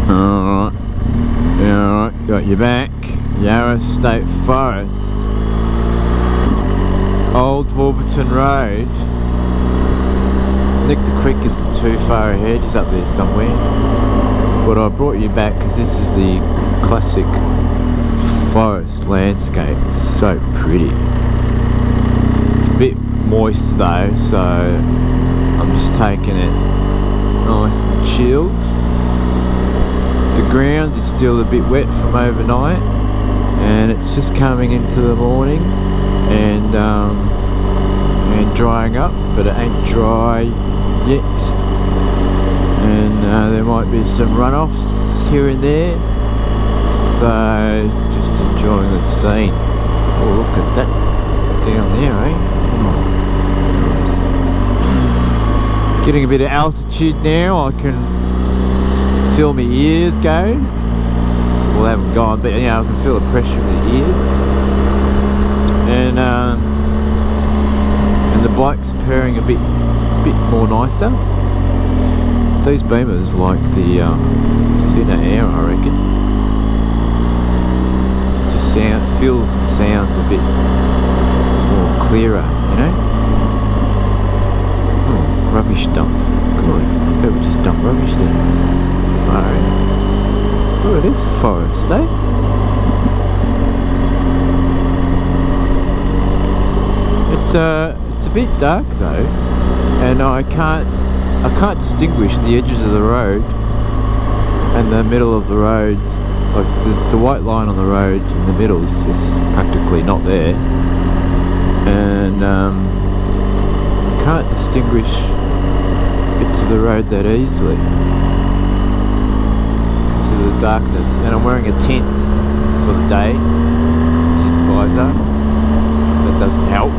Alright. Alright, got you back. Yarra State Forest. Old Warburton Road. I think the creek isn't too far ahead, it's up there somewhere. But I brought you back because this is the classic forest landscape. It's so pretty. It's a bit moist though, so I'm just taking it nice and chilled. The ground is still a bit wet from overnight, and it's just coming into the morning and drying up, but it ain't dry yet. And there might be some runoffs here and there, so just enjoying the scene. Oh, look at that down there, eh? Oh, nice. Getting a bit of altitude now, I can feel my ears go. Well, they haven't gone, but you know, I can feel the pressure in the ears. And the bike's purring a bit more nicer. These beamers like the thinner air, I reckon. Just feels and sounds a bit more clearer, you know. Oh, rubbish dump. Good. People just dump rubbish there. Far. Oh, it is forest, eh? It's a bit dark though, and I can't distinguish the edges of the road and the middle of the road. Like the white line on the road in the middle is just practically not there, and can't distinguish bits of the road that easily because of the darkness. And I'm wearing a tent for the day, tent visor. That doesn't help.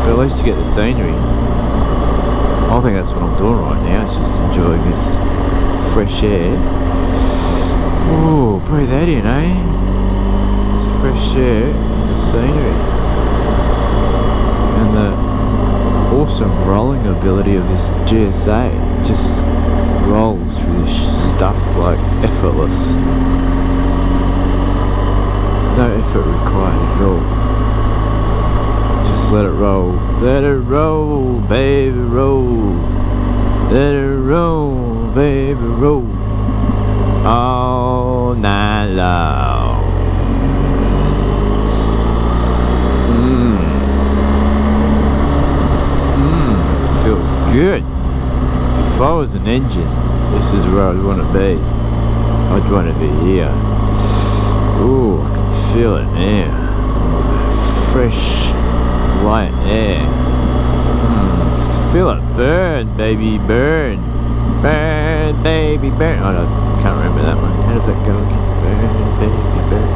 But at least you get the scenery. I think that's what I'm doing right now, it's just enjoying this fresh air. Ooh, breathe that in, eh? This fresh air and the scenery. And the awesome rolling ability of this GSA. It just rolls through this stuff like effortless. No effort required at all. Let it roll, baby, roll. Let it roll, baby, roll. All night long. Feels good. If I was an engine, this is where I'd want to be. I'd want to be here. Ooh, I can feel it now. Fresh light air. Feel it burn, baby, burn. Burn, baby, burn. Oh, no, I can't remember that one. How does that go again? Burn, baby, burn.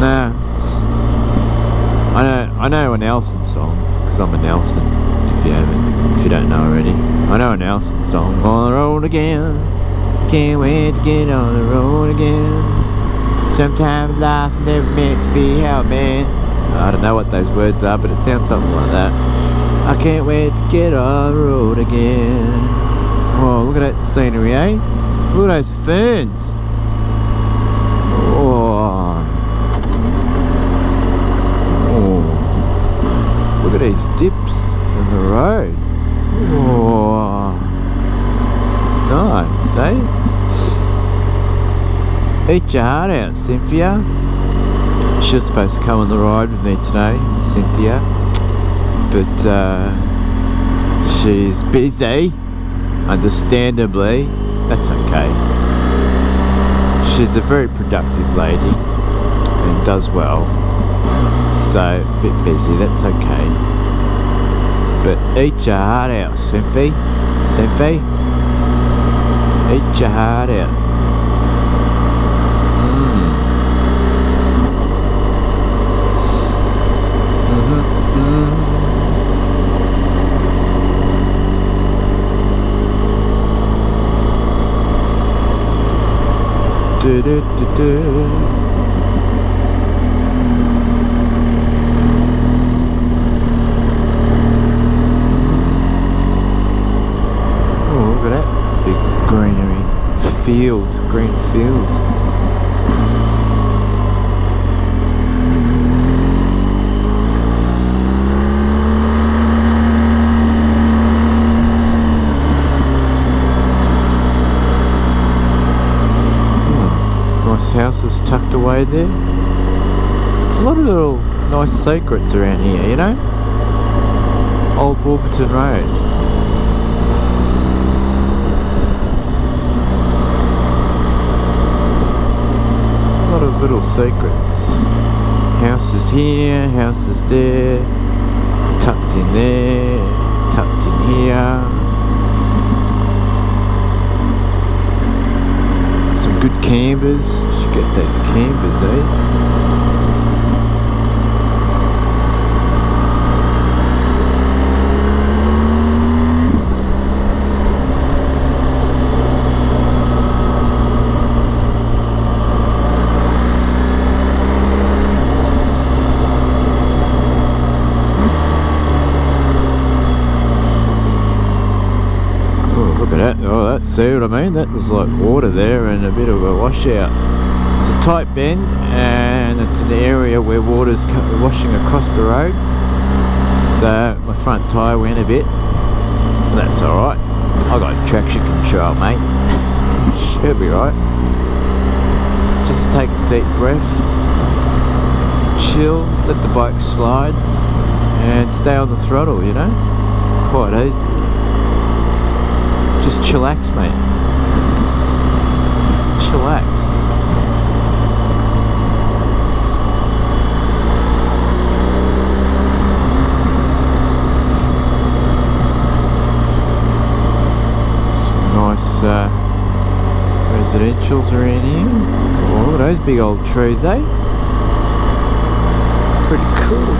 Nah. I know a Nelson song, because I'm a Nelson, if you don't know already. I know a Nelson song. On the road again. Can't wait to get on the road again. Sometimes life never meant to be how man. I don't know what those words are, but it sounds something like that. I can't wait to get on the road again. Oh, look at that scenery, eh? Look at those ferns. Oh. Look at these dips in the road. Oh. Nice, eh? Eat your heart out, Cynthia. She was supposed to come on the ride with me today, Cynthia, but she's busy, understandably. That's okay. She's a very productive lady and does well, so a bit busy, that's okay. But eat your heart out, Cynthia. Eat your heart out. Look at that big greenery field, green field. Nice houses tucked away there. There's a lot of little nice secrets around here, you know? Old Warburton Road. A lot of little secrets. Houses here, houses there, tucked in there, tucked in here. Some good campers. Should get those campers, eh? Oh, that's, see what I mean? That was like water there and a bit of a washout. It's a tight bend and it's an area where water's washing across the road. So my front tyre went a bit. That's alright. I got traction control, mate. Should be right. Just take a deep breath. Chill, let the bike slide and stay on the throttle, you know? It's quite easy. Just chillax, mate. Chillax. Some nice residentials around here. Oh, those big old trees, eh? Pretty cool.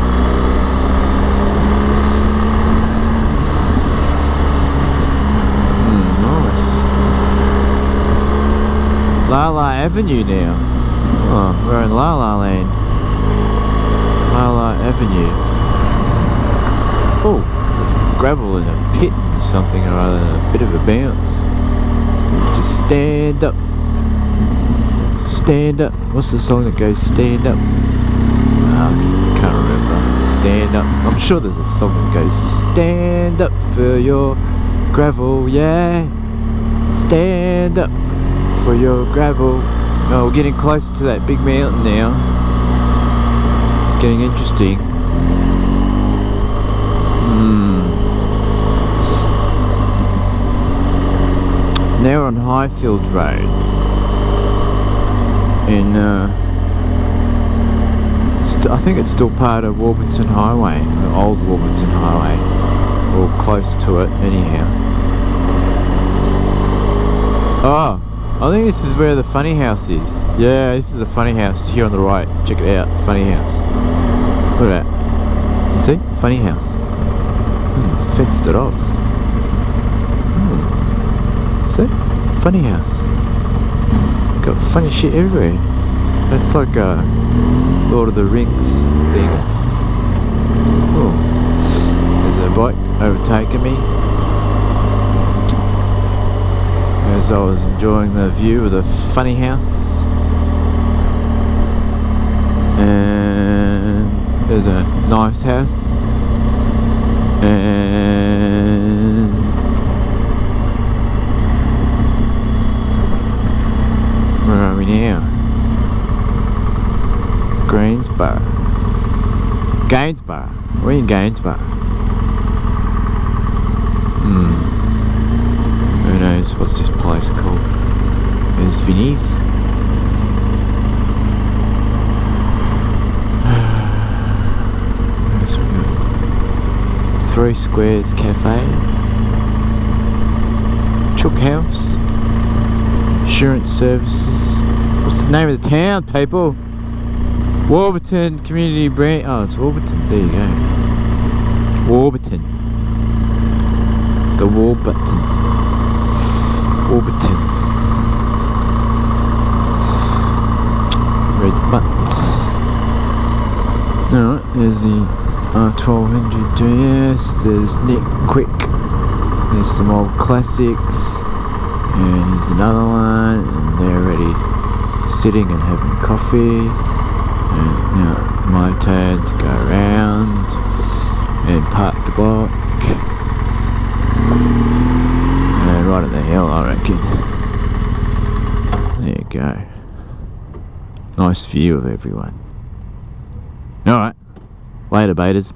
La La Avenue now. Oh, we're in La La Land. La La Avenue. Oh, gravel in a pit or something or other, a bit of a bounce. Just stand up. Stand up. What's the song that goes stand up? Oh, I can't remember. Stand up. I'm sure there's a song that goes stand up for your gravel, yeah. Stand up for your gravel. Oh, we're getting close to that big mountain now. It's getting interesting. Now we're on Highfield Road in I think it's still part of Warburton Highway, the old Warburton Highway, or close to it anyhow. Oh, I think this is where the funny house is. Yeah, this is the funny house here on the right. Check it out, funny house. Look at that. See? Funny house. Fenced it off. See? Funny house. Got funny shit everywhere. That's like a Lord of the Rings thing. Oh, there's a bike overtaking me. As I was enjoying the view of the funny house. And there's a nice house. And where are we now? Gainsborough. We're in Gainsborough. Who knows what's this place called? There's Vinny's. Where's we go? Three Squares Cafe. Chook House. Insurance Services. What's the name of the town, people? Warburton Community Brand. Oh, it's Warburton. There you go. Warburton. The Warburton. Warburton. Red buttons. Alright, there's the R1200 GS. There's Nick Quick. There's some old classics, and here's another one, and they're already sitting and having coffee. And now my turn to go around and park the bike, and right at the hill, I reckon. There you go. Nice view of everyone. Alright, later betas.